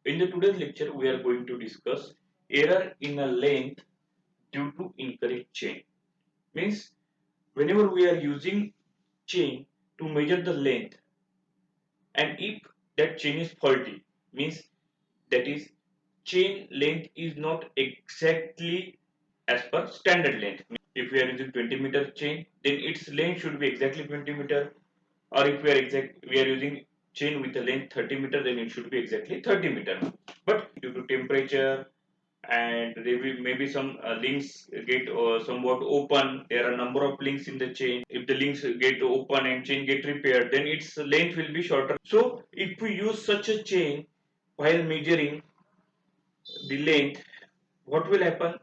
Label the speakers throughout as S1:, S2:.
S1: In the today's lecture, we are going to discuss error in a length due to incorrect chain. Means whenever we are using chain to measure the length, and if that chain is faulty, means that is chain length is not exactly as per standard length. If we are using 20-meter chain, then its length should be exactly 20 meter. Or if we are using chain with a length 30 meter, then it should be exactly 30 meter. But due to temperature and there will maybe some links get somewhat open, there are number of links in the chain. If the links get open and chain get repaired, then its length will be shorter. So if we use such a chain while measuring the length, what will happen?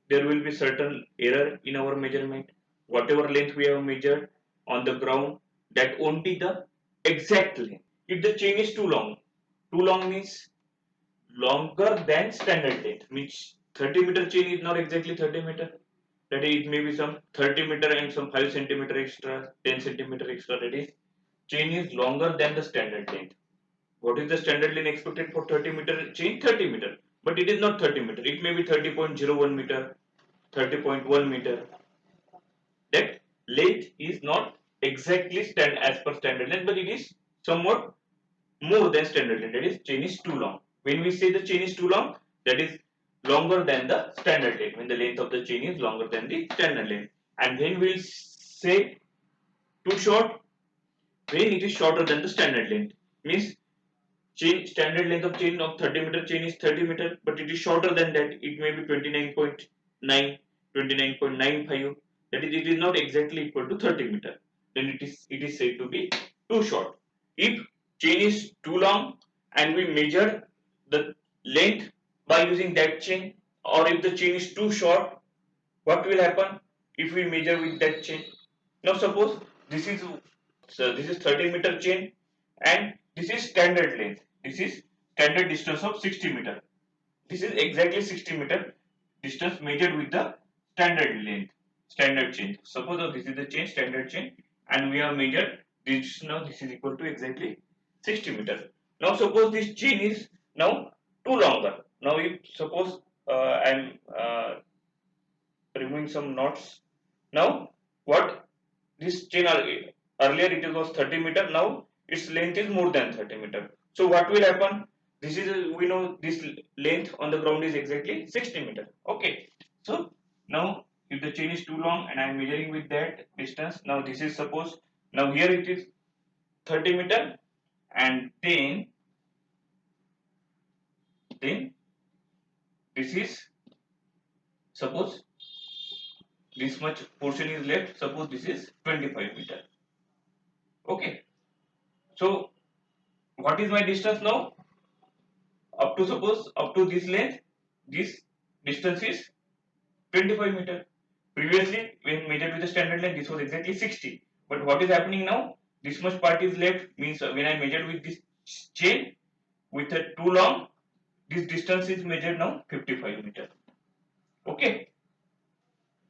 S1: There will be certain error in our measurement. Whatever length we have measured on the ground, that won't be the exact length. If the chain is too long means longer than standard length, means 30-meter chain is not exactly 30 meter. That is, it may be some 30 meter and some 5 centimeter extra, 10 centimeter extra. That is, chain is longer than the standard length. What is the standard length expected for 30-meter chain? 30 meter. But it is not 30 meter. It may be 30.01 meter, 30.1 meter. That length is not exactly stand as per standard length, but it is somewhat more than standard length. That is, chain is too long. When we say the chain is too long, that is longer than the standard length. When the length of the chain is longer than the standard length. And when we will say too short, when it is shorter than the standard length. Means chain standard length of chain of 30-meter chain is 30 meter, but it is shorter than that. It may be 29.9, 29.95. That is, it is not exactly equal to 30 meter. Then it is said to be too short. If chain is too long and we measure the length by using that chain, or if the chain is too short, what will happen if we measure with that chain? Now suppose this is 30-meter chain and this is standard length. This is standard distance of 60 meter. This is exactly 60 meter distance measured with the standard length, standard chain. Suppose this is the chain, standard chain, and we have measured this. Now this is equal to exactly 60 meter. Now suppose this chain is now too longer. Now if suppose I am removing some knots. Now what this chain earlier it was 30 meter, now its length is more than 30 meter. So what will happen? This is we know this length on the ground is exactly 60 meter. Okay. So now if the chain is too long and I am measuring with that distance, now this is suppose now here it is 30 meter, and then this is suppose this much portion is left. Suppose this is 25 meter. Okay. So what is my distance now? Up to suppose up to this length, this distance is 25 meter. Previously, when measured with the standard length, this was exactly 60. But what is happening now? This much part is left. Means when I measured with this chain with a too long, this distance is measured now 55 meter. Okay,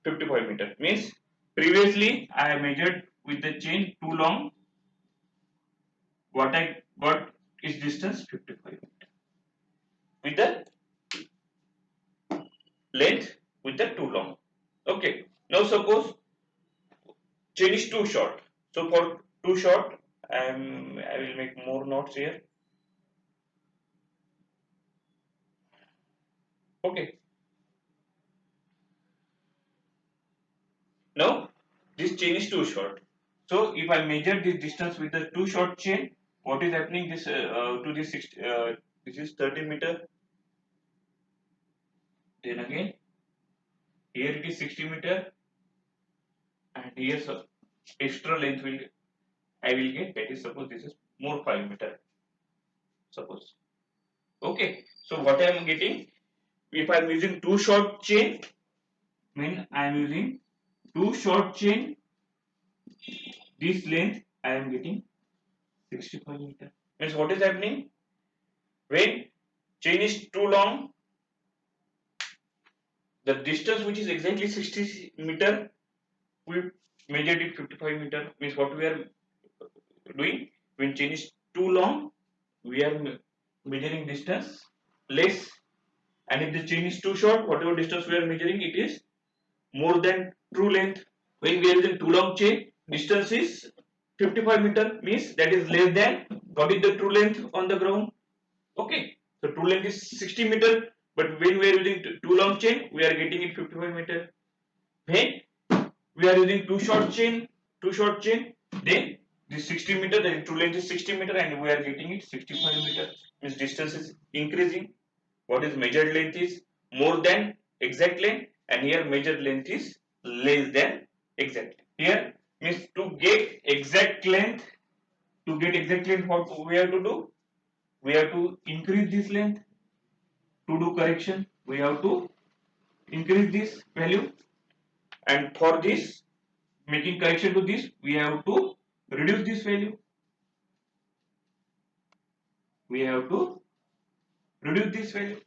S1: 55 meter means previously I have measured with the chain too long. What I got is distance 55 meter with the length with the too long. Okay. Now suppose chain is too short. So for too short, I will make more knots here. Okay. Now this chain is too short. So if I measure this distance with the too short chain, what is happening? This to this this is 30 meter. Then again here it is 60 meter, and here so extra length will I will get, that is suppose this is more 5 meter. Suppose. Okay. So what I am getting, if I am using too short chain, mean I am using too short chain, this length I am getting 65 meter. Means what is happening? When chain is too long, the distance which is exactly 60 meter, we measured it 55 meter. Means what we are doing, when chain is too long, we are measuring distance less, and if the chain is too short, whatever distance we are measuring, it is more than true length. When we are using too long chain, distance is 55 meter, means that is less than what is the true length on the ground. Okay, so true length is 60 meter, but when we are using too long chain, we are getting it 55 meter. When we are using too short chain, then this 60 meter, the true length is 60 meter, and we are getting it 65 meter. Means distance is increasing. What is measured length is more than exact length, and here measured length is less than exact. Here means to get exact length, what we have to do? We have to increase this length. To do correction, we have to increase this value, and for this, making correction to this, we have to reduce this value. We have to reduce this value.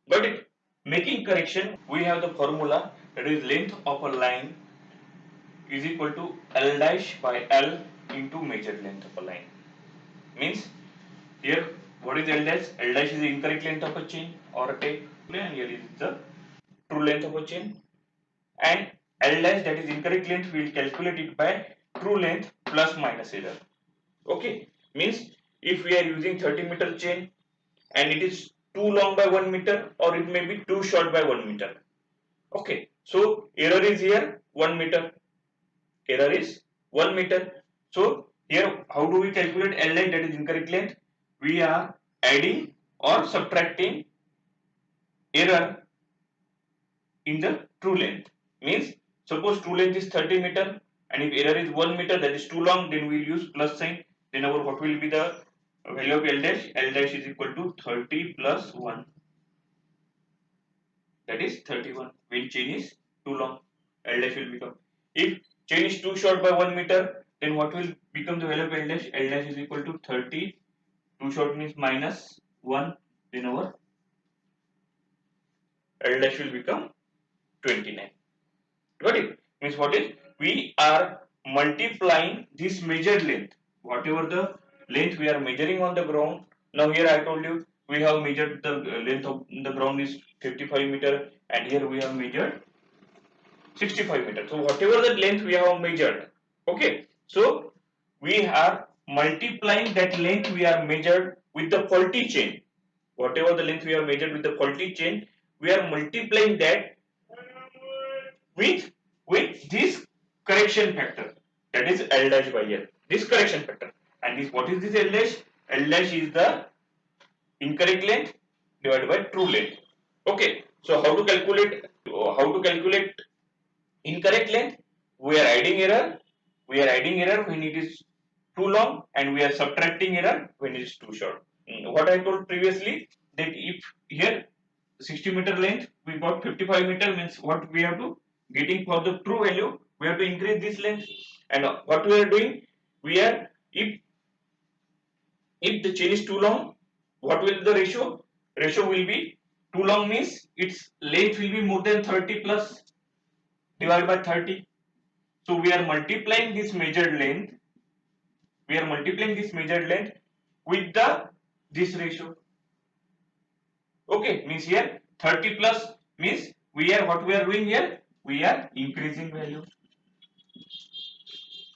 S1: But making correction, we have the formula, that is length of a line is equal to L dash by L into measured length of a line. Means here, what is L dash? L dash is the incorrect length of a chain or a tape, and here is the true length of a chain. And L dash, that is incorrect length, we will calculate it by true length plus minus error. Okay, means if we are using 30 meter chain and it is too long by 1 meter, or it may be too short by 1 meter. Okay, so error is here 1 meter. Error is 1 meter. So here, how do we calculate L dash, that is incorrect length? We are adding or subtracting error in the true length. Means suppose true length is 30 meter, and if error is 1 meter, that is too long, then we will use plus sign. Then our what will be the value of L dash? L dash is equal to 30 plus 1. That is 31. When chain is too long, L dash will become. If chain is too short by 1 meter, then what will become the value of L dash? L dash is equal to 30. Too short means minus 1. Then our L dash will become 29. Got it? Means what is? We are multiplying this measured length. Whatever the length we are measuring on the ground. Now here I told you we have measured the length of the ground is 55 meter, and here we have measured 65 meters. So whatever the length we have measured, okay. So we are multiplying that length we are measured with the faulty chain. Whatever the length we have measured with the faulty chain, we are multiplying that with this correction factor, that is L dash by L. This correction factor, and this, what is this L dash? L dash is the incorrect length divided by true length. Okay. So how to calculate? How to calculate incorrect length? We are adding error. We are adding error when it is too long, and we are subtracting error when it is too short. What I told previously, that if here 60 meter length, we got 55 meter, means what we have to getting for the true value, we have to increase this length. And what we are doing, we are, if the chain is too long, what will the ratio? Ratio will be, too long means its length will be more than 30 plus divided by 30. So we are multiplying this measured length. We are multiplying this measured length with this ratio. Okay, means here 30 plus means what we are doing here? We are increasing value.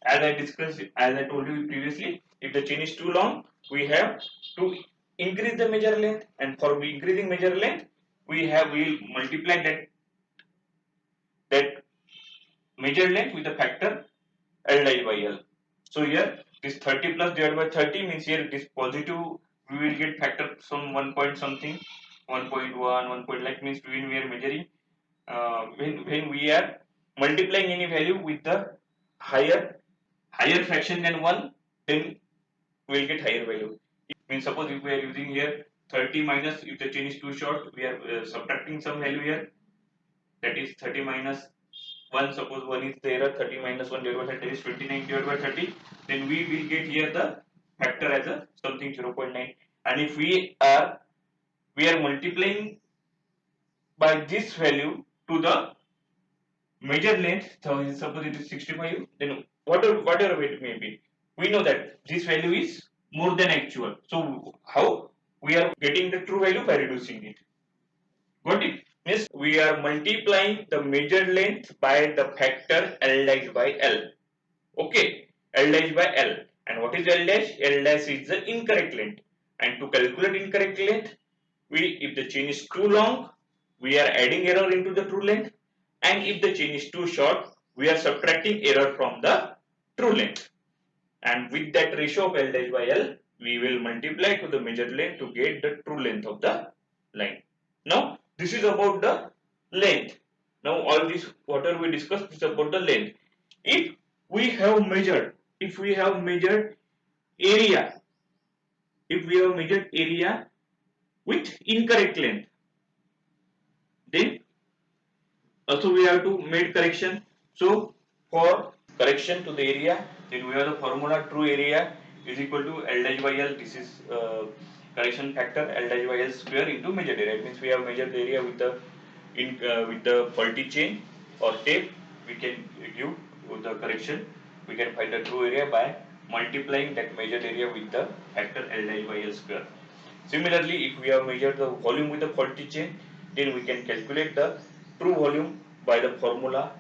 S1: As I discussed, as I told you previously, if the chain is too long, we have to increase the measure length, and for increasing measure length, we will multiply that measure length with the factor L dash by L. So here this 30 plus divided by 30 means here it is positive. We will get factor some 1 point something, 1.1, 1 point, like means when we are measuring, when we are multiplying any value with the higher fraction than 1, then we will get higher value. Means suppose if we are using here 30 minus, if the chain is too short, we are subtracting some value here, that is 30 minus 1, suppose 1 is the error, 30 minus 1 divided by 30 is 29 divided by 30, then we will get here the factor as a something 0.9. And if we are multiplying by this value to the measured length, so suppose it is 65, then whatever it may be, we know that this value is more than actual. So how we are getting the true value? By reducing it. Got it? Means we are multiplying the measured length by the factor L dash by L. Okay, L dash by L. And what is L dash? L dash is the incorrect length. And to calculate incorrect length, if the chain is too long, we are adding error into the true length. And if the chain is too short, we are subtracting error from the true length. And with that ratio of L dash by L, we will multiply to the measured length to get the true length of the line. Now, this is about the length. Now, all this, whatever we discussed, is about the length. If we have measured, area, if we have measured area with incorrect length, then also we have to make correction. So, for correction to the area, then we have the formula true area is equal to L dash by L. This is correction factor L dash by L square into measured area. It means we have measured the area with the faulty chain or tape. We can give the correction. We can find the true area by multiplying that measured area with the factor L dash by L square. Similarly, if we have measured the volume with the faulty chain, then we can calculate the true volume by the formula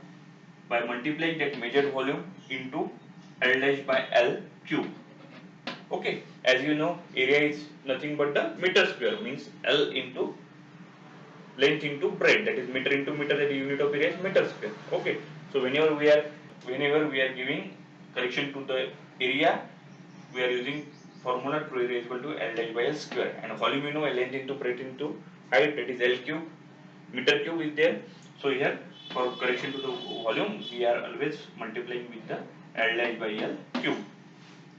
S1: by multiplying that measured volume into L dash by L cube. Okay, as you know, area is nothing but the meter square, means L into length into breadth, that is meter into meter, that is unit of area is meter square. Okay, so whenever we are giving correction to the area, we are using formula true area is equal to L dash by L square, and volume, you know, length into breadth into height, that is L cube. Meter cube is there. So here for correction to the volume, we are always multiplying with the L dash by L cube.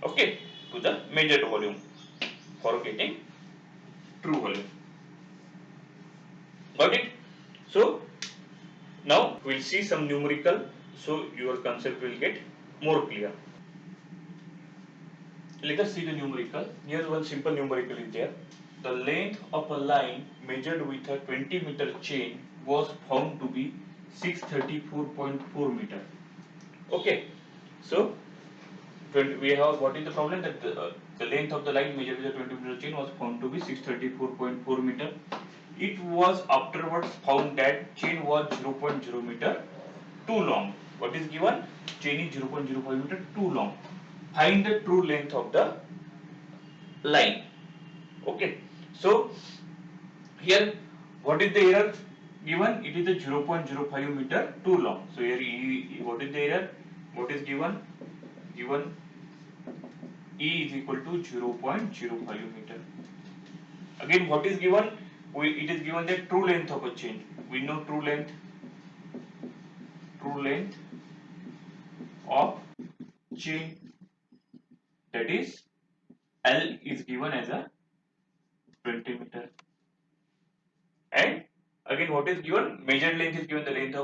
S1: Okay, to the measured volume for getting true volume. Got it? So now we'll see some numerical, so your concept will get more clear. Let us see the numerical. Here's one simple numerical is there. The length of a line measured with a 20-meter chain was found to be 634.4 meter. Okay, so we have, what is the problem, that the length of the line measured with a 20-meter chain was found to be 634.4 meter. It was afterwards found that chain was 0.0 meter too long. What is given? Chain is 0.05 meter too long. Find the true length of the line. Okay, so here what is the error given? It is a 0.05 meter too long. So here what is the error? What is given? Given E is equal to 0.05 meter. Again, what is given? It is given the true length of a chain. We know true length of chain, that is L is given as a 20 meter. And again, what is given? Measured length is given, the length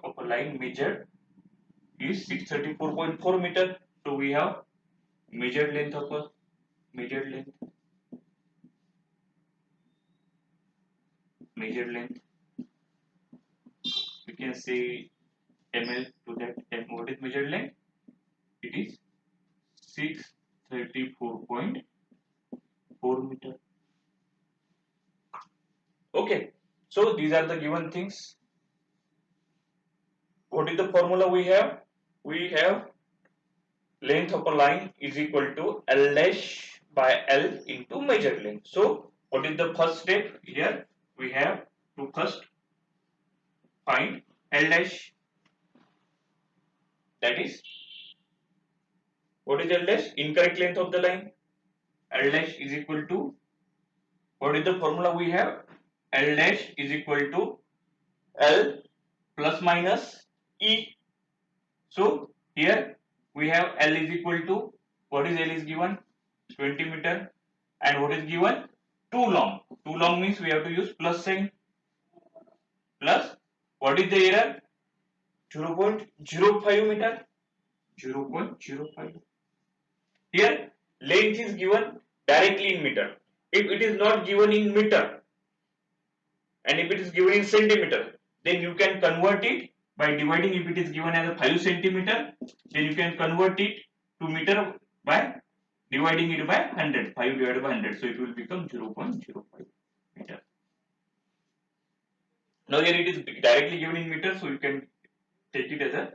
S1: of a line measured is 634.4 meter. So we have measured length, we can say ml to that. What is measured length? It is 634.4 meter. Okay, so these are the given things. What is the formula we have? We have length of a line is equal to L dash by L into measured length. So what is the first step? Here we have to first find L dash, that is, what is L dash? Incorrect length of the line. L dash is equal to, what is the formula we have? L dash is equal to L plus minus E. So here we have L is equal to, what is L is given? 20 meter. And what is given? Too long. Too long means we have to use plus sign. Plus, what is the error? 0.05 meter. 0.05. Here length is given directly in meter. If it is not given in meter and if it is given in centimeter, then you can convert it by dividing. If it is given as a 5 centimeter, then you can convert it to meter by dividing it by 100, 5 divided by 100, so it will become 0.05 meter. Now here it is directly given in meters, so you can take it as a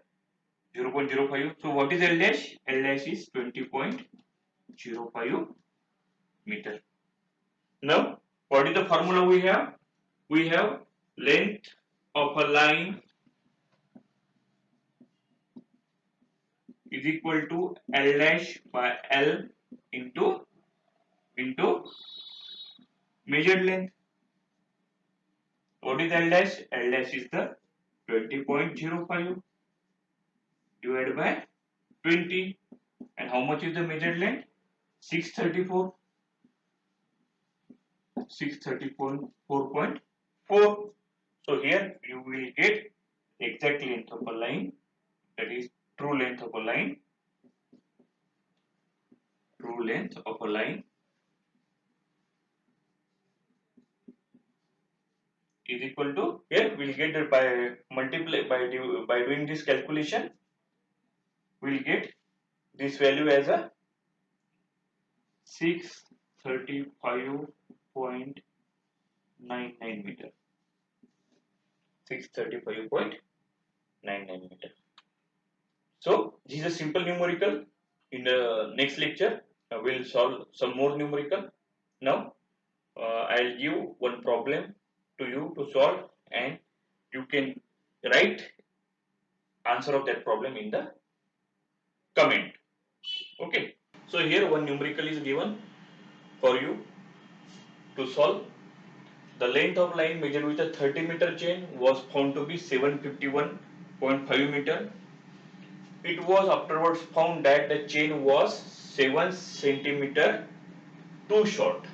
S1: 0.05. So what is L dash? L dash is 20.05 meter. Now what is the formula we have? We have length of a line is equal to L dash by L into measured length. What is L dash? L dash is the 20.05 divided by 20. And how much is the measured length? 634. 634.4. So here you will get exact length of a line, that is true length of a line. True length of a line is equal to, here we'll get it by multiply by doing this calculation, we'll get this value as a 635.99 meter. 635.99 meter. So this is a simple numerical. In the next lecture we'll solve some more numerical. Now I'll give one problem to you to solve, and you can write answer of that problem in the comment. Okay, so here one numerical is given for you to solve. The length of line measured with a 30-meter chain was found to be 751.5 meter. It was afterwards found that the chain was 7 centimeter too short.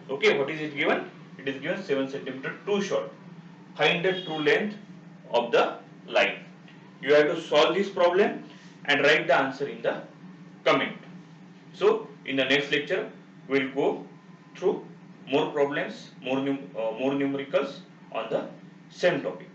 S1: Okay, what is it given? It is given 7 centimeter too short. Find the true length of the line. You have to solve this problem and write the answer in the comment. So in the next lecture we will go through more problems, more numericals on the same topic.